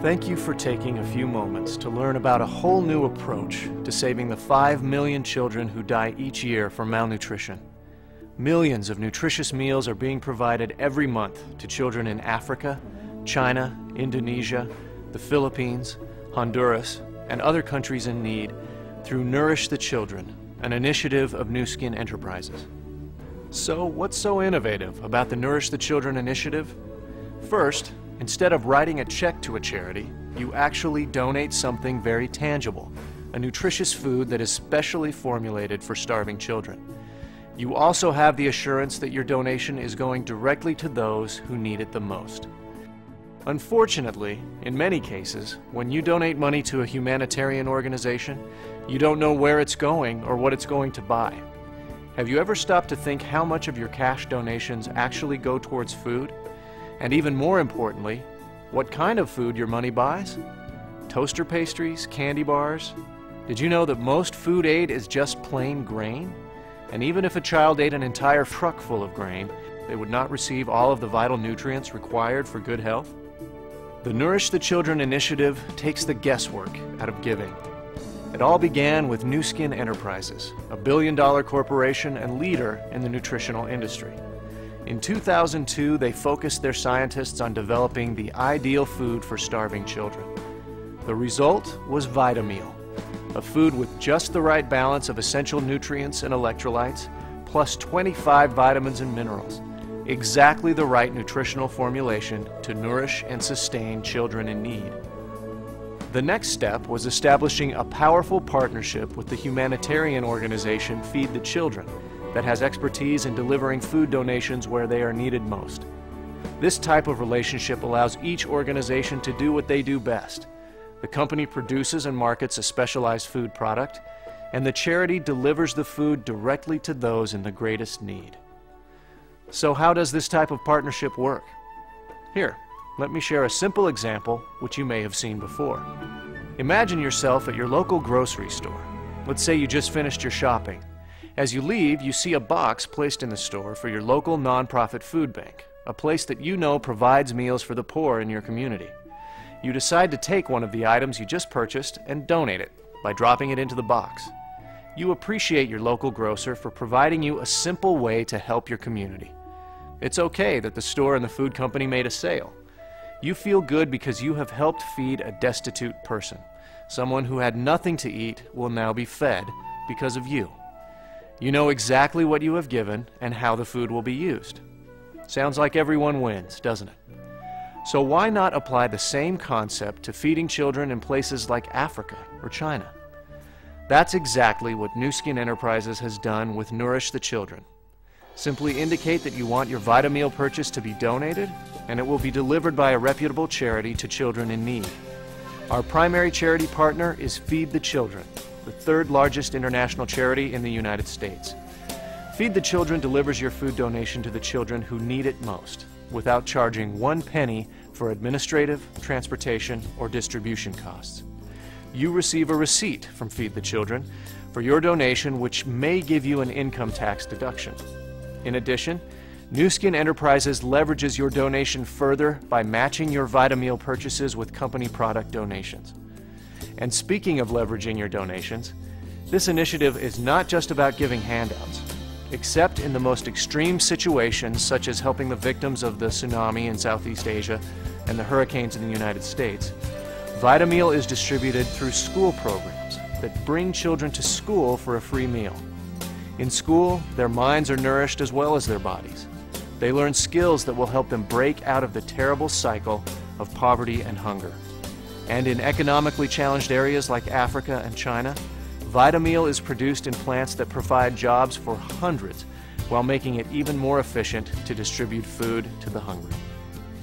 Thank you for taking a few moments to learn about a whole new approach to saving the 5 million children who die each year from malnutrition. Millions of nutritious meals are being provided every month to children in Africa, China, Indonesia, the Philippines, Honduras, and other countries in need through Nourish the Children, an initiative of Nu Skin Enterprises. So, what's so innovative about the Nourish the Children initiative? First, instead of writing a check to a charity, you actually donate something very tangible, a nutritious food that is specially formulated for starving children. You also have the assurance that your donation is going directly to those who need it the most. Unfortunately, in many cases, when you donate money to a humanitarian organization, you don't know where it's going or what it's going to buy. Have you ever stopped to think how much of your cash donations actually go towards food? And even more importantly, what kind of food your money buys? Toaster pastries, candy bars? Did you know that most food aid is just plain grain? And even if a child ate an entire truck full of grain, they would not receive all of the vital nutrients required for good health? The Nourish the Children initiative takes the guesswork out of giving. It all began with Nu Skin Enterprises, a billion-dollar corporation and leader in the nutritional industry. In 2002, they focused their scientists on developing the ideal food for starving children. The result was Vitameal, a food with just the right balance of essential nutrients and electrolytes, plus 25 vitamins and minerals, exactly the right nutritional formulation to nourish and sustain children in need. The next step was establishing a powerful partnership with the humanitarian organization Feed the Children, that has expertise in delivering food donations where they are needed most. This type of relationship allows each organization to do what they do best. The company produces and markets a specialized food product, and the charity delivers the food directly to those in the greatest need. So how does this type of partnership work? Here, let me share a simple example which you may have seen before. Imagine yourself at your local grocery store. Let's say you just finished your shopping. As you leave, you see a box placed in the store for your local nonprofit food bank, a place that you know provides meals for the poor in your community. You decide to take one of the items you just purchased and donate it by dropping it into the box. You appreciate your local grocer for providing you a simple way to help your community. It's okay that the store and the food company made a sale. You feel good because you have helped feed a destitute person. Someone who had nothing to eat will now be fed because of you. You know exactly what you have given and how the food will be used. Sounds like everyone wins, doesn't it? So why not apply the same concept to feeding children in places like Africa or China? That's exactly what Nu Skin Enterprises has done with Nourish the Children. Simply indicate that you want your Vitameal purchase to be donated, and it will be delivered by a reputable charity to children in need. Our primary charity partner is Feed the Children, the third largest international charity in the United States. Feed the Children delivers your food donation to the children who need it most, without charging 1 penny for administrative, transportation, or distribution costs. You receive a receipt from Feed the Children for your donation, which may give you an income tax deduction. In addition, Nu Skin Enterprises leverages your donation further by matching your Vitameal purchases with company product donations. And speaking of leveraging your donations, this initiative is not just about giving handouts. Except in the most extreme situations, such as helping the victims of the tsunami in Southeast Asia and the hurricanes in the United States, Vitameal is distributed through school programs that bring children to school for a free meal. In school, their minds are nourished as well as their bodies. They learn skills that will help them break out of the terrible cycle of poverty and hunger. And in economically challenged areas like Africa and China, Vitameal is produced in plants that provide jobs for hundreds while making it even more efficient to distribute food to the hungry.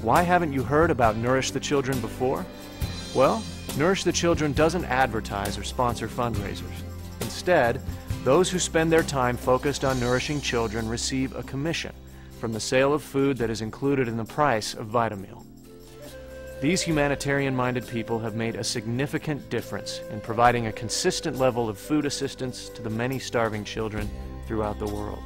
Why haven't you heard about Nourish the Children before? Well, Nourish the Children doesn't advertise or sponsor fundraisers. Instead, those who spend their time focused on nourishing children receive a commission from the sale of food that is included in the price of Vitameal. These humanitarian-minded people have made a significant difference in providing a consistent level of food assistance to the many starving children throughout the world.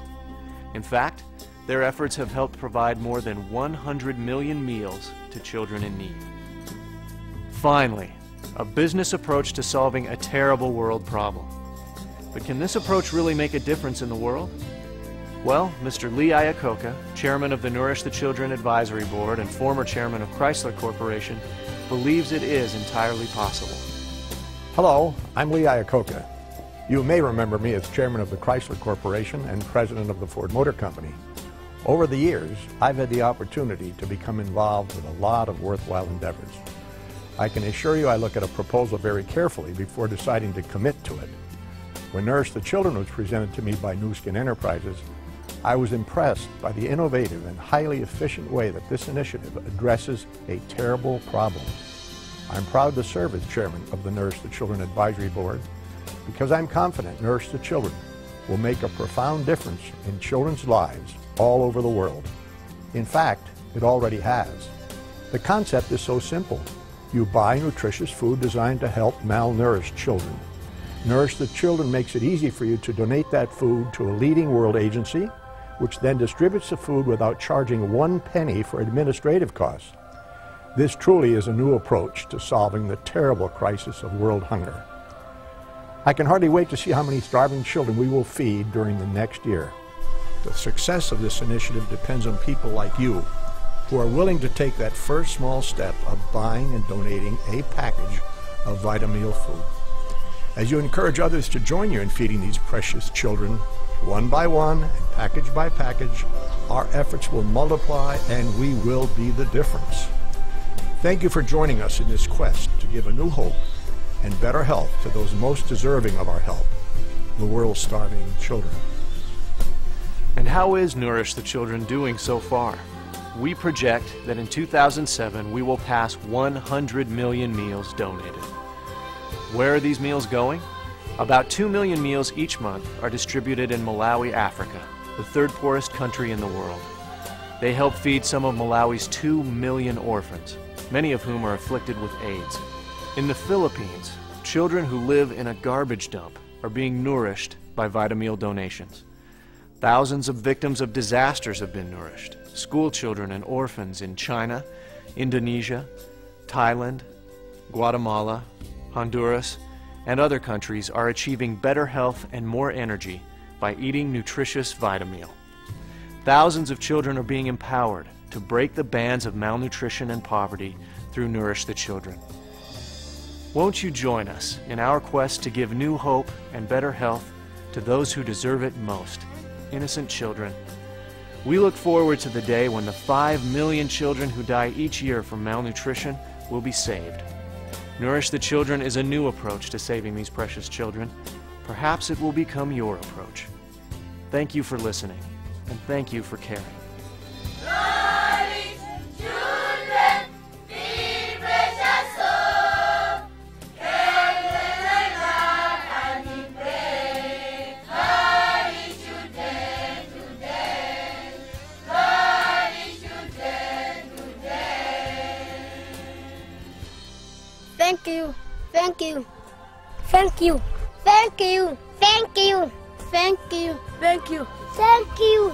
In fact, their efforts have helped provide more than 100 million meals to children in need. Finally, a business approach to solving a terrible world problem. But can this approach really make a difference in the world? Well, Mr. Lee Iacocca, chairman of the Nourish the Children Advisory Board and former chairman of Chrysler Corporation, believes it is entirely possible. Hello, I'm Lee Iacocca. You may remember me as chairman of the Chrysler Corporation and president of the Ford Motor Company. Over the years, I've had the opportunity to become involved with a lot of worthwhile endeavors. I can assure you I look at a proposal very carefully before deciding to commit to it. When Nourish the Children was presented to me by New Skin Enterprises, I was impressed by the innovative and highly efficient way that this initiative addresses a terrible problem. I'm proud to serve as chairman of the Nourish the Children Advisory Board because I'm confident Nourish the Children will make a profound difference in children's lives all over the world. In fact, it already has. The concept is so simple. You buy nutritious food designed to help malnourished children. Nourish the Children makes it easy for you to donate that food to a leading world agency, which then distributes the food without charging 1 penny for administrative costs. This truly is a new approach to solving the terrible crisis of world hunger. I can hardly wait to see how many starving children we will feed during the next year. The success of this initiative depends on people like you, who are willing to take that first small step of buying and donating a package of Vitameal food. As you encourage others to join you in feeding these precious children, one by one and package by package, our efforts will multiply and we will be the difference. Thank you for joining us in this quest to give a new hope and better health to those most deserving of our help, the world's starving children. And how is Nourish the Children doing so far? We project that in 2007 we will pass 100 million meals donated. Where are these meals going? About 2 million meals each month are distributed in Malawi, Africa, the third poorest country in the world. They help feed some of Malawi's 2 million orphans, many of whom are afflicted with AIDS. In the Philippines, children who live in a garbage dump are being nourished by Vitameal donations. Thousands of victims of disasters have been nourished. School children and orphans in China, Indonesia, Thailand, Guatemala, Honduras, and other countries are achieving better health and more energy by eating nutritious Vitameal. Thousands of children are being empowered to break the bands of malnutrition and poverty through Nourish the Children. Won't you join us in our quest to give new hope and better health to those who deserve it most, innocent children? We look forward to the day when the 5 million children who die each year from malnutrition will be saved. Nourish the Children is a new approach to saving these precious children. Perhaps it will become your approach. Thank you for listening, and thank you for caring. Nourish children, be precious soul. Care them and we pray. Nourish children today. Nourish children today. Thank you. Thank you. Thank you. Thank you. Thank you. Thank you. Thank you. Thank you.